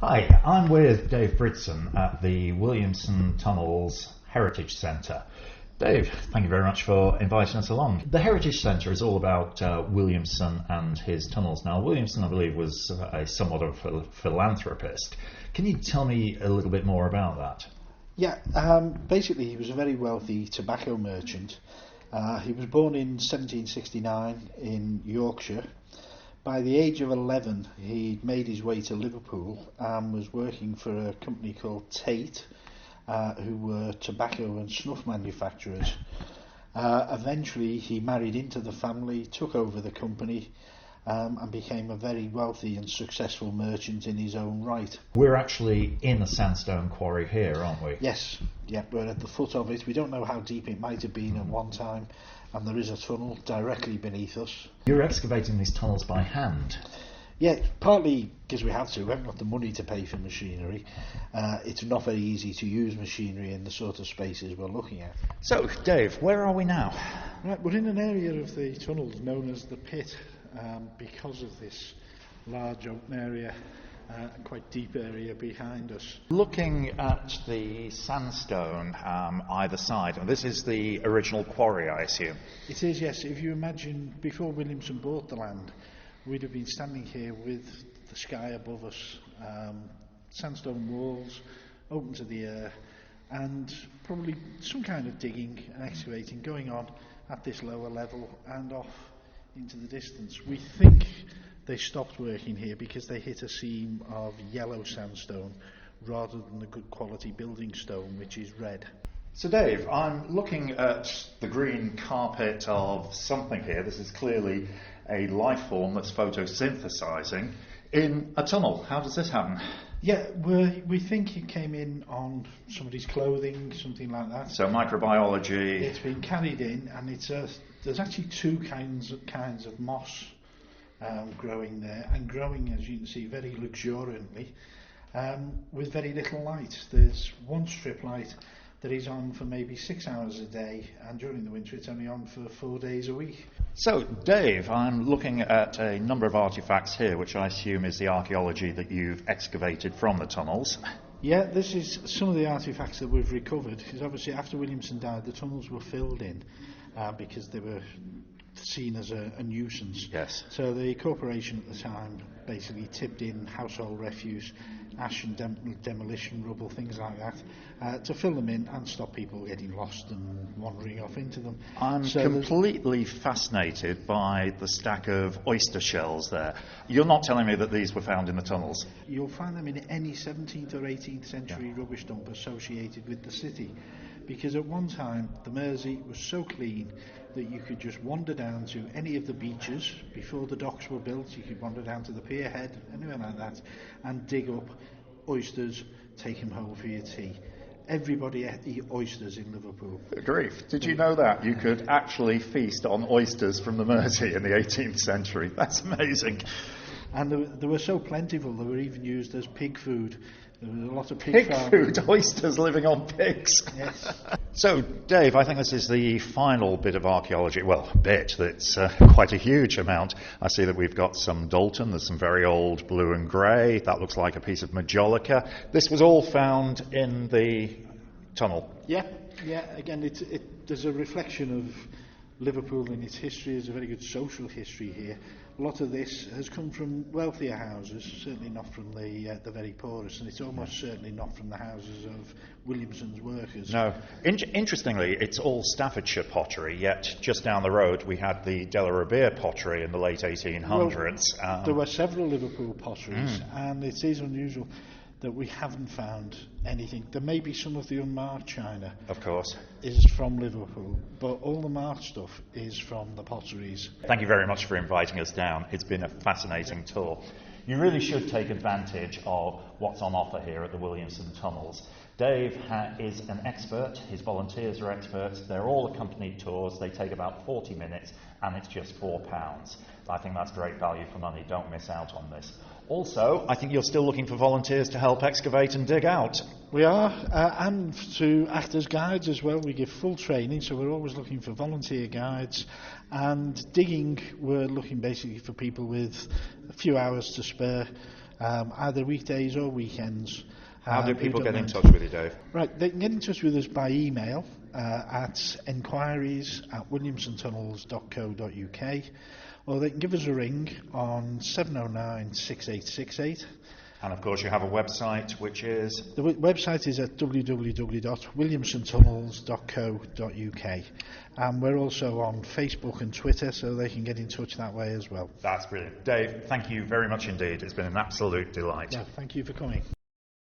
Hi, I'm with Dave Bridson at the Williamson Tunnels Heritage Centre. Dave, thank you very much for inviting us along. The Heritage Centre is all about Williamson and his tunnels. Now, Williamson, I believe, was somewhat of a philanthropist. Can you tell me a little bit more about that? Yeah, basically he was a very wealthy tobacco merchant. He was born in 1769 in Yorkshire. By the age of 11, he'd made his way to Liverpool and was working for a company called Tate, who were tobacco and snuff manufacturers. Eventually, he married into the family, took over the company, and became a very wealthy and successful merchant in his own right. We're actually in a sandstone quarry here, aren't we? Yes, yeah, we're at the foot of it. We don't know how deep it might have been at one time, and there is a tunnel directly beneath us. You're excavating these tunnels by hand? Yeah, partly because we have to. We haven't got the money to pay for machinery. It's not very easy to use machinery in the sort of spaces we're looking at. So, Dave, where are we now? Right, we're in an area of the tunnels known as the pit, because of this large open area and quite deep area behind us. Looking at the sandstone either side, and this is the original quarry, I assume? It is, yes. If you imagine, before Williamson bought the land, we'd have been standing here with the sky above us, sandstone walls open to the air, and probably some kind of digging and excavating going on at this lower level and off into the distance. We think they stopped working here because they hit a seam of yellow sandstone rather than the good quality building stone, which is red. So Dave, I'm looking at the green carpet of something here. This is clearly a life form that's photosynthesizing in a tunnel. How does this happen? Yeah, we think it came in on somebody's clothing, something like that. So microbiology. It's been carried in, and there's actually two kinds of moss growing there, and growing, as you can see, very luxuriantly, with very little light. There's one strip light that is on for maybe 6 hours a day, and during the winter it's only on for 4 days a week. So, Dave, I'm looking at a number of artefacts here, which I assume is the archaeology that you've excavated from the tunnels. Yeah, this is some of the artefacts that we've recovered, because obviously after Williamson died, the tunnels were filled in because they were seen as a nuisance. Yes. So the corporation at the time basically tipped in household refuse, ash and demolition rubble, things like that, to fill them in and stop people getting lost and wandering off into them. I'm completely fascinated by the stack of oyster shells there. You're not telling me that these were found in the tunnels? You'll find them in any 17th or 18th century rubbish dump associated with the city, because at one time the Mersey was so clean that you could just wander down to any of the beaches before the docks were built. You could wander down to the pier head, anywhere like that, and dig up oysters, take them home for your tea. Everybody ate the oysters in Liverpool. Good grief. Did you know that? You could actually feast on oysters from the Mersey in the 18th century. That's amazing. And they were so plentiful, they were even used as pig food. There was a lot of pig food, oysters living on pigs. Yes. So, Dave, I think this is the final bit of archaeology. Well, that's quite a huge amount. I see that we've got some Dalton, there's some very old blue and grey. That looks like a piece of Majolica. This was all found in the tunnel. Yeah. Again, there's a reflection of Liverpool in its history. There's a very good social history here. A lot of this has come from wealthier houses, certainly not from the very poorest, and it's almost certainly not from the houses of Williamson's workers. No. Interestingly, it's all Staffordshire pottery, yet just down the road we had the De La Robiere pottery in the late 1800s. Well, there were several Liverpool potteries, and it is unusual that we haven't found anything. There may be some of the unmarked china. Of course. Is from Liverpool, but all the marked stuff is from the potteries. Thank you very much for inviting us down. It's been a fascinating tour. You really should take advantage of what's on offer here at the Williamson Tunnels. Dave is an expert, his volunteers are experts, they're all accompanied tours, they take about 40 minutes and it's just £4. I think that's great value for money, don't miss out on this. Also, I think you're still looking for volunteers to help excavate and dig out. We are, and to act as guides as well. We give full training, so we're always looking for volunteer guides. And digging, we're looking basically for people with a few hours to spare either weekdays or weekends. How do We people don't get in mind. touch with you, Dave? Right, they can get in touch with us by email at enquiries@williamsontunnels.co.uk, or they can give us a ring on 709 6868. And of course, you have a website, which is... The website is at www.williamsontunnels.co.uk, and we're also on Facebook and Twitter, so they can get in touch that way as well. That's brilliant. Dave, thank you very much indeed. It's been an absolute delight. Yeah, thank you for coming.